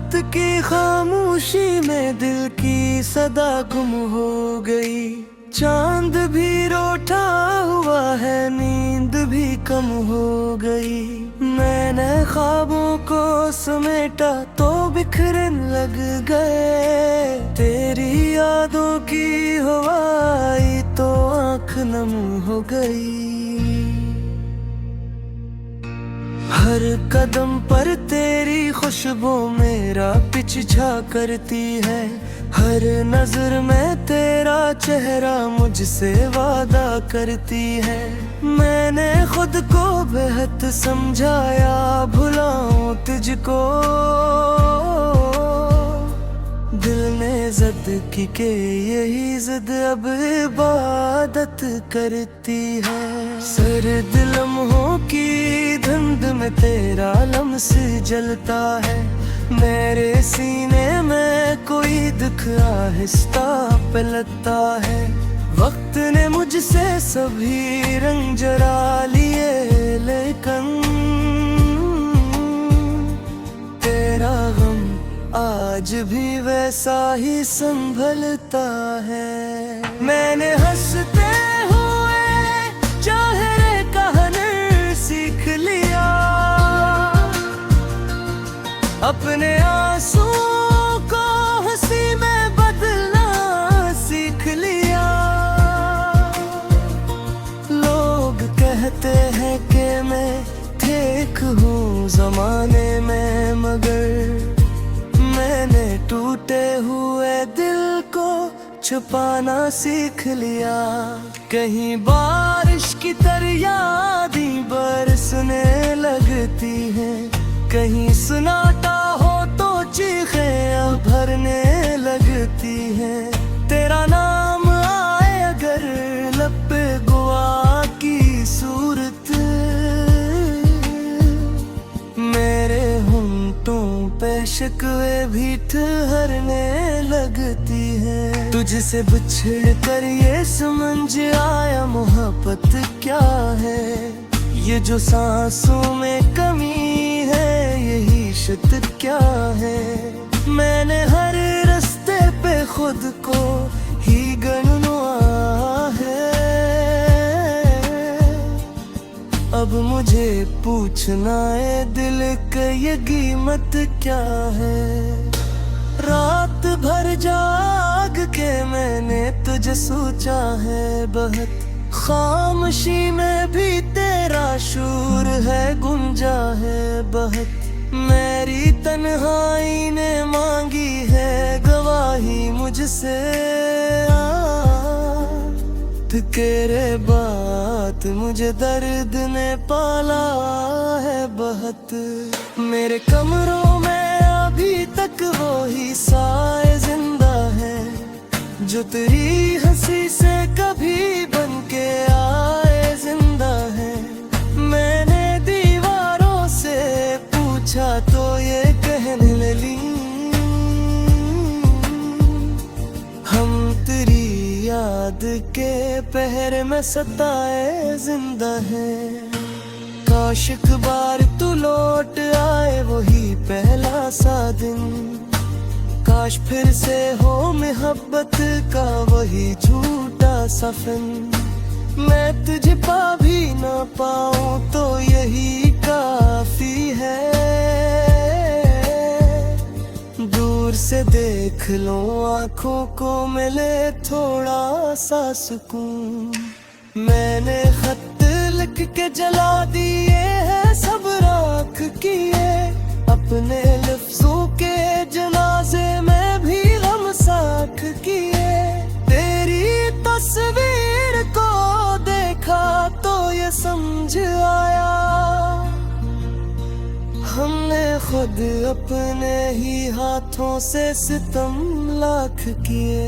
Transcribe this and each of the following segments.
रात की खामोशी में दिल की सदा गुम हो गई। चांद भी रोटा हुआ है, नींद भी कम हो गई। मैंने ख्वाबों को समेटा तो बिखरने लग गए। तेरी यादों की हवाई तो आँख नम हो गई। हर कदम पर तेरी खुशबू मेरा पीछा करती है। हर नजर में तेरा चेहरा मुझसे वादा करती है। मैंने खुद को बेहद समझाया, भुलाऊं तुझको। दिल ने जिद की के यही जिद अब इबादत करती है। सर्द लम्हों की धुंध में तेरा लम्स जलता है। मेरे सीने में कोई दुख आहिस्ता पलटता है। वक्त ने मुझसे सभी रंग जरा लिए, लेकिन तेरा गम आज भी वैसा ही संभलता है। मैंने हंसते हुए चेहरे का हुनर सीख लिया। अपने आंसुओं को हंसी में बदलना सीख लिया। लोग कहते हैं कि मैं ठीक हूँ जमाने में, मगर मैंने टूटे हुए दिल को छुपाना सीख लिया। कहीं बारिश की तरह यादें बरसने लगती हैं। कहीं सुनाता हो तो चीखें भरने लगती हैं। तेरा नाम आए अगर लब पे गुआ की सूरत, मेरे होंठों पे शिकवे भी ठहरने लगती है। तुझसे बिछड़ कर ये समझ आया मोहब्बत क्या है। ये जो सांसों में कमी है, यही शिद्दत क्या है। मैंने हर रास्ते पे खुद को ही गनवा है। अब मुझे पूछना है दिल की ये कीमत क्या है। रात भर जाग के मैंने तुझे सोचा है बहुत। खामोशी में भी तेरा शूर है, गुंजा है बहुत। मेरी तन्हाई ने मांगी है गवाही मुझसे। तेरे बात मुझे दर्द ने पाला है बहुत। मेरे कमरों में अभी तक वो ही साए जिंदा है, जो तेरी हंसी से कभी बन के आए जिंदा है। मैंने दीवारों से पूछा तो ये कहने लगी, हम तेरी याद के पहर में सताए जिंदा है। काश एक बार तू लौट आए वही पहला सा दिन। काश फिर से हो मोहब्बत का वही झूठा सफन। मैं तुझे पा भी ना पाऊं तो यही काफी है। दूर से देख लो आंखों को मिले थोड़ा सा सुकून। मैंने खत लिख के जला दिए हैं सब राख किए। अपने लफ्जों के जनाजे में भी गम साख किए। तेरी तस्वीर को देखा तो ये समझ आया, हमने खुद अपने ही हाथों से सितम लाख किए।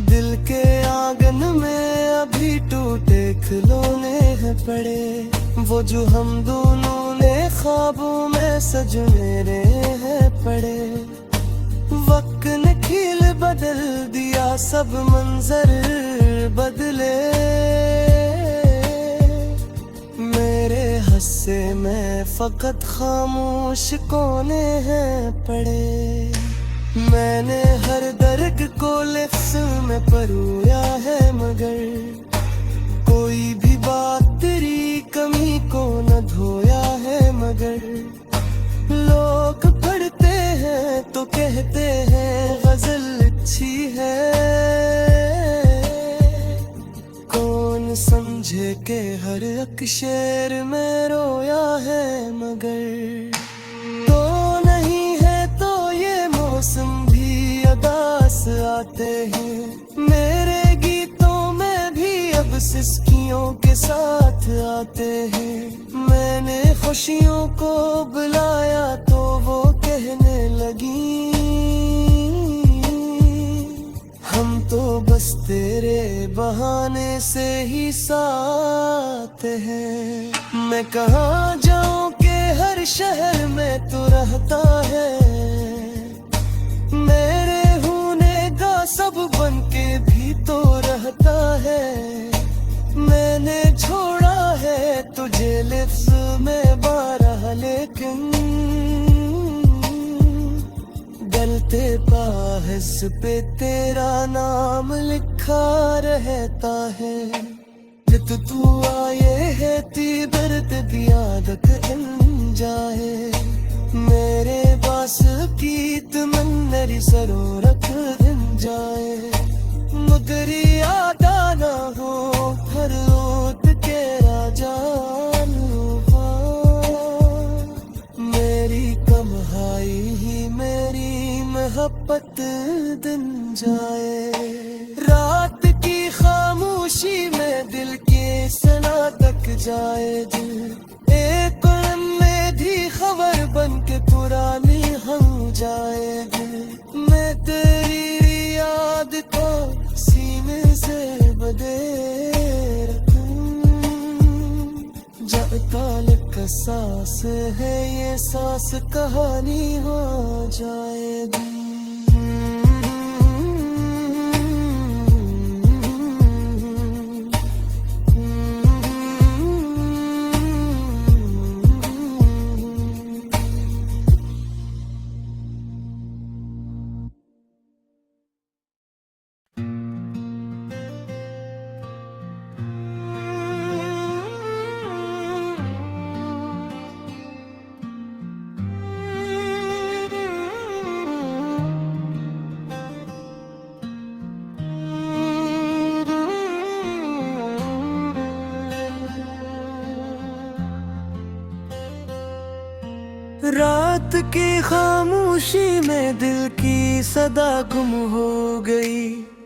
दिल के आंगन में अभी टूटे खिलौने हैं पड़े। वो जो हम दोनों ने ख्वाबों में सजने हैं पड़े। वक्त ने खील बदल दिया, सब मंजर बदले। मेरे हंस से मैं फकत खामोश कोने हैं पड़े। मैंने हर दर्द को लिफ्स में परोया है, मगर कोई भी बात तेरी कमी को न धोया है। मगर लोग पढ़ते हैं तो कहते हैं गजल अच्छी है, कौन समझे के हर एक शेर में रोया है। मगर तो नहीं है तो ये मौसम भी अदास आते हैं, मेरे गीतों में भी अब सिसकियों के साथ आते हैं। मैंने खुशियों को बुलाया तो वो कहने लगी, हम तो बस तेरे बहाने से ही साथ हैं। मैं कहाँ जाऊँ के हर शहर में तो रहता है, मेरे होने का सब बन के भी तो रहता है। मैंने छोड़ा है तुझे लिफ्ज़ में बारह, लेकिन डलते पाहिस पे तेरा नाम लिखा रहता है। जित तू आए है ती दर्द दिया दक इन जाए, मेरे पास कीत मन्नरी सरो रख दिन जाए। मुदरी आदा ना हो हर ओट के राजान, मेरी कमाई ही मेरी मोहब्बत दिन जाए। रात की खामोशी में दिल के सना तक जाए दिल, एक में भी खबर बन के पुरानी हम जाए दिल। मैं तेरी याद को सीने से बदे रखूं, जब तक सांस है ये सांस कहानी हो जाएगी। रात की खामोशी में दिल की सदा गुम हो गई,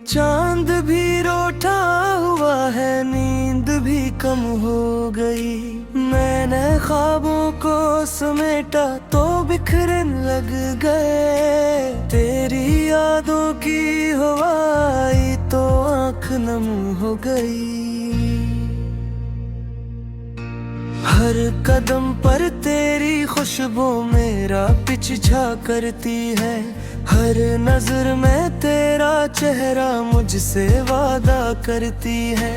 चांद भी रोटा हुआ है, नींद भी कम हो गई। मैंने ख्वाबों को समेटा तो बिखरन लग गए, तेरी यादों की हवाई तो आँख नम हो गई। हर कदम पर तेरी खुशबू मेरा पीछा करती है, हर नजर में तेरा चेहरा मुझसे वादा करती है।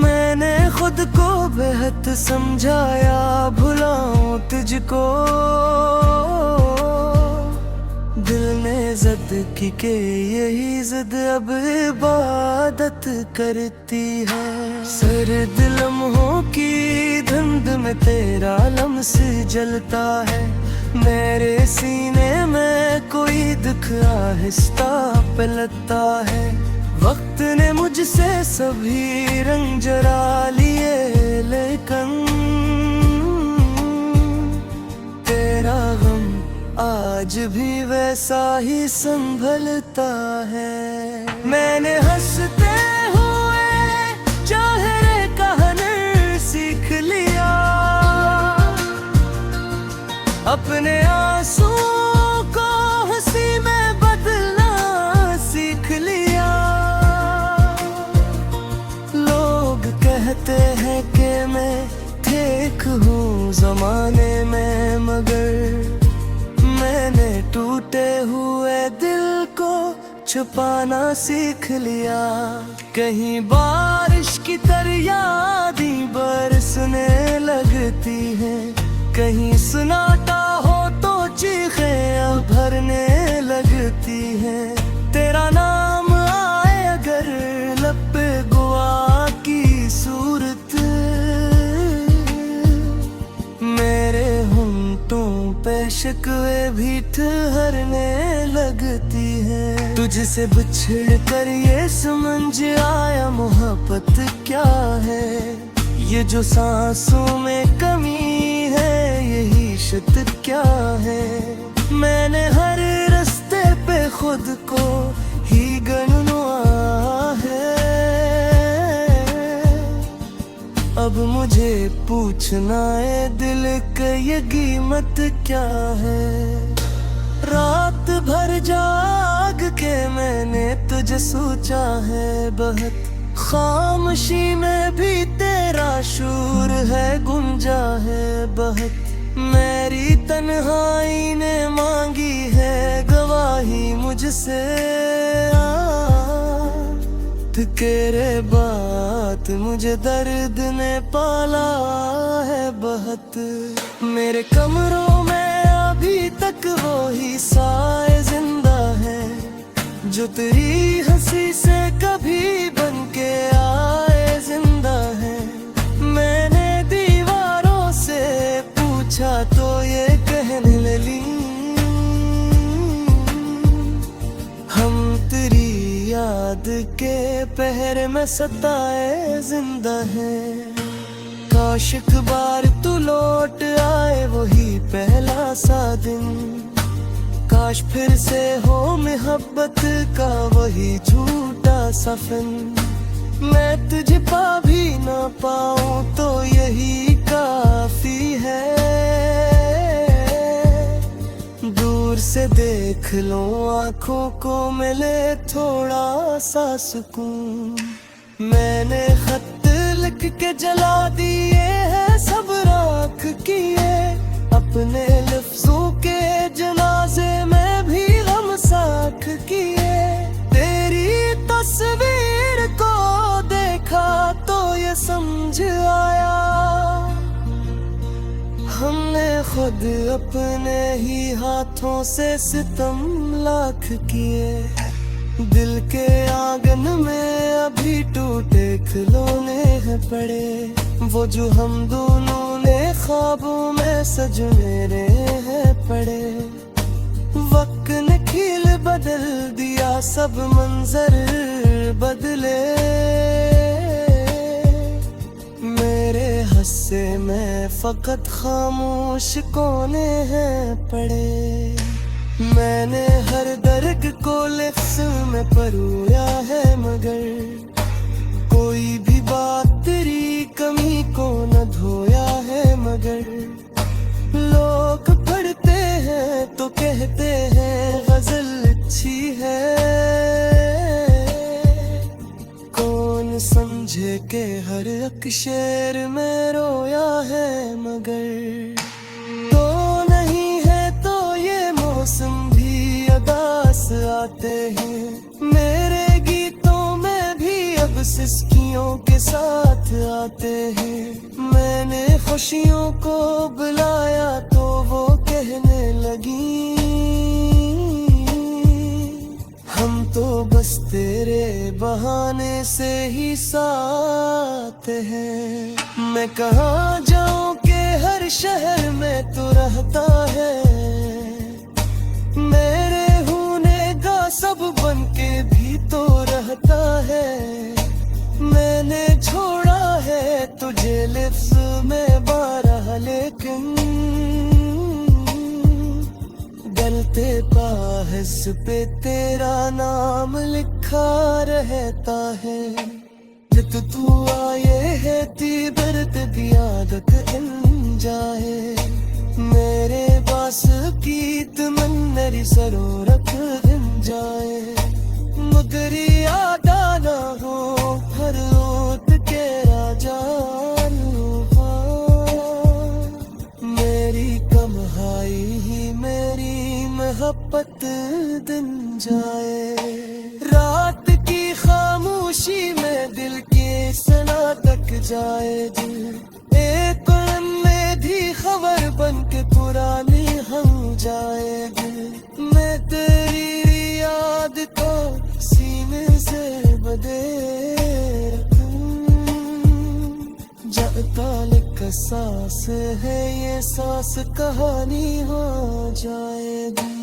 मैंने खुद को बेहद समझाया भुलाऊं तुझको, दिल ने जिद की के यही जिद अब इबादत करती है। सर्द लम्हों की धुंध में तेरा लम्स जलता है, मेरे सीने में कोई दुख आहिस्ता पलटता है। वक्त ने मुझसे सभी रंग जरा लिए, लेकिन तेरा गम आज भी वैसा ही संभलता है। मैंने हंसते हुए चेहरे का हुनर सीख लिया, अपने आंसुओं को हंसी में बदलना सीख लिया। लोग कहते हैं कि मैं ठीक हूँ जमाने में, मगर मैंने टूटे हुए दिल को छुपाना सीख लिया। कहीं बारिश की तरह यादें बरसने लगती हैं, कहीं सुनाता हो तो चीखें अब भरने लगती हैं। तेरा नाम आए अगर लब पे गुआ की सूरत, मेरे होंठों पे शिकवे भी ठहरने लगती है। तुझसे बिछड़ कर ये समझ आया मोहब्बत क्या है। ये जो सांसों में कमी है यही शिद्दत क्या है। मैंने हर रास्ते पे खुद को ही गनवा है। अब मुझे पूछना है दिल की ये कीमत क्या है। रात भर जाग के मैंने तुझे सोचा है बहुत, खामोशी में भी तेरा शूर है गुंजा है बहुत। मेरी तन्हाई ने मांगी है गवाही मुझसे, तेरे बात मुझे दर्द ने पाला है बहुत। मेरे कमरों में अभी तक वो ही साए जिंदा है जो तेरी हंसी से कभी बन के आए जिंदा है। मैंने दीवारों से पूछा तो ये कहने लगी, हम तेरी याद के पहर में सताए जिंदा है। काश एक बार तू लौट आए वही पहला सा दिन, काश फिर से हो मोहब्बत का वही झूठा सफन। मैं तुझे पा भी ना पाऊं तो यही काफी है। दूर से देख लो आंखों को मिले थोड़ा सा सुकून। मैंने खत लिख के जला दिए हैं सब राख किए, अपने लफ्जों के जनाजे में भी गम साख किए। तेरी तस्वीर को देखा तो ये समझ आया, हमने खुद अपने ही हाथों से सितम लाख किए। दिल के आंगन में अभी टूटे खिलौने हैं पड़े, वो जो हम दोनों ने ख्वाबों में सजने हैं पड़े। वक्त ने खील बदल दिया सब मंजर बदले, मेरे हस्से में फकत खामोश कोने हैं पड़े। मैंने हर दर्द को लिफ्स में परोया है मगर कोई भी बात तेरी कमी को न धोया है मगर। लोग पढ़ते हैं तो कहते हैं गजल अच्छी है, कौन समझे के हर एक शेर में रोया है मगर। तो नहीं है तो ये मौसम भी अदास आते हैं, मेरे गीतों में भी अब सिसकियों के साथ आते हैं। मैंने खुशियों को बुलाया तो वो कहने लगी, हम तो बस तेरे बहाने से ही साथ हैं। मैं कहाँ जाऊँ के हर शहर में तो रहता है, मेरे होने का सब बन के भी तो रहता है। मैंने छोड़ा है तुझे लिफ्स में बारह लेकिन गलते पाहिस पे तेरा नाम लिखा रहता है। जब तू आए है ती दर्द दी आदत इन जाए, मेरे पास की तमन्नरी सरो रख दिन जाए। मुदरी आदा ना हो हर रोत के राजा, मेरी कमाई ही मेरी मोहब्बत दिन जाए। रात की खामोशी में दिल की सना तक जाए दिल, एक में भी खबर बन पुरानी हम जाएगी। मैं तेरी याद को सीने से बदे जाता लिख सांस है ये सांस कहानी हो जाएगी।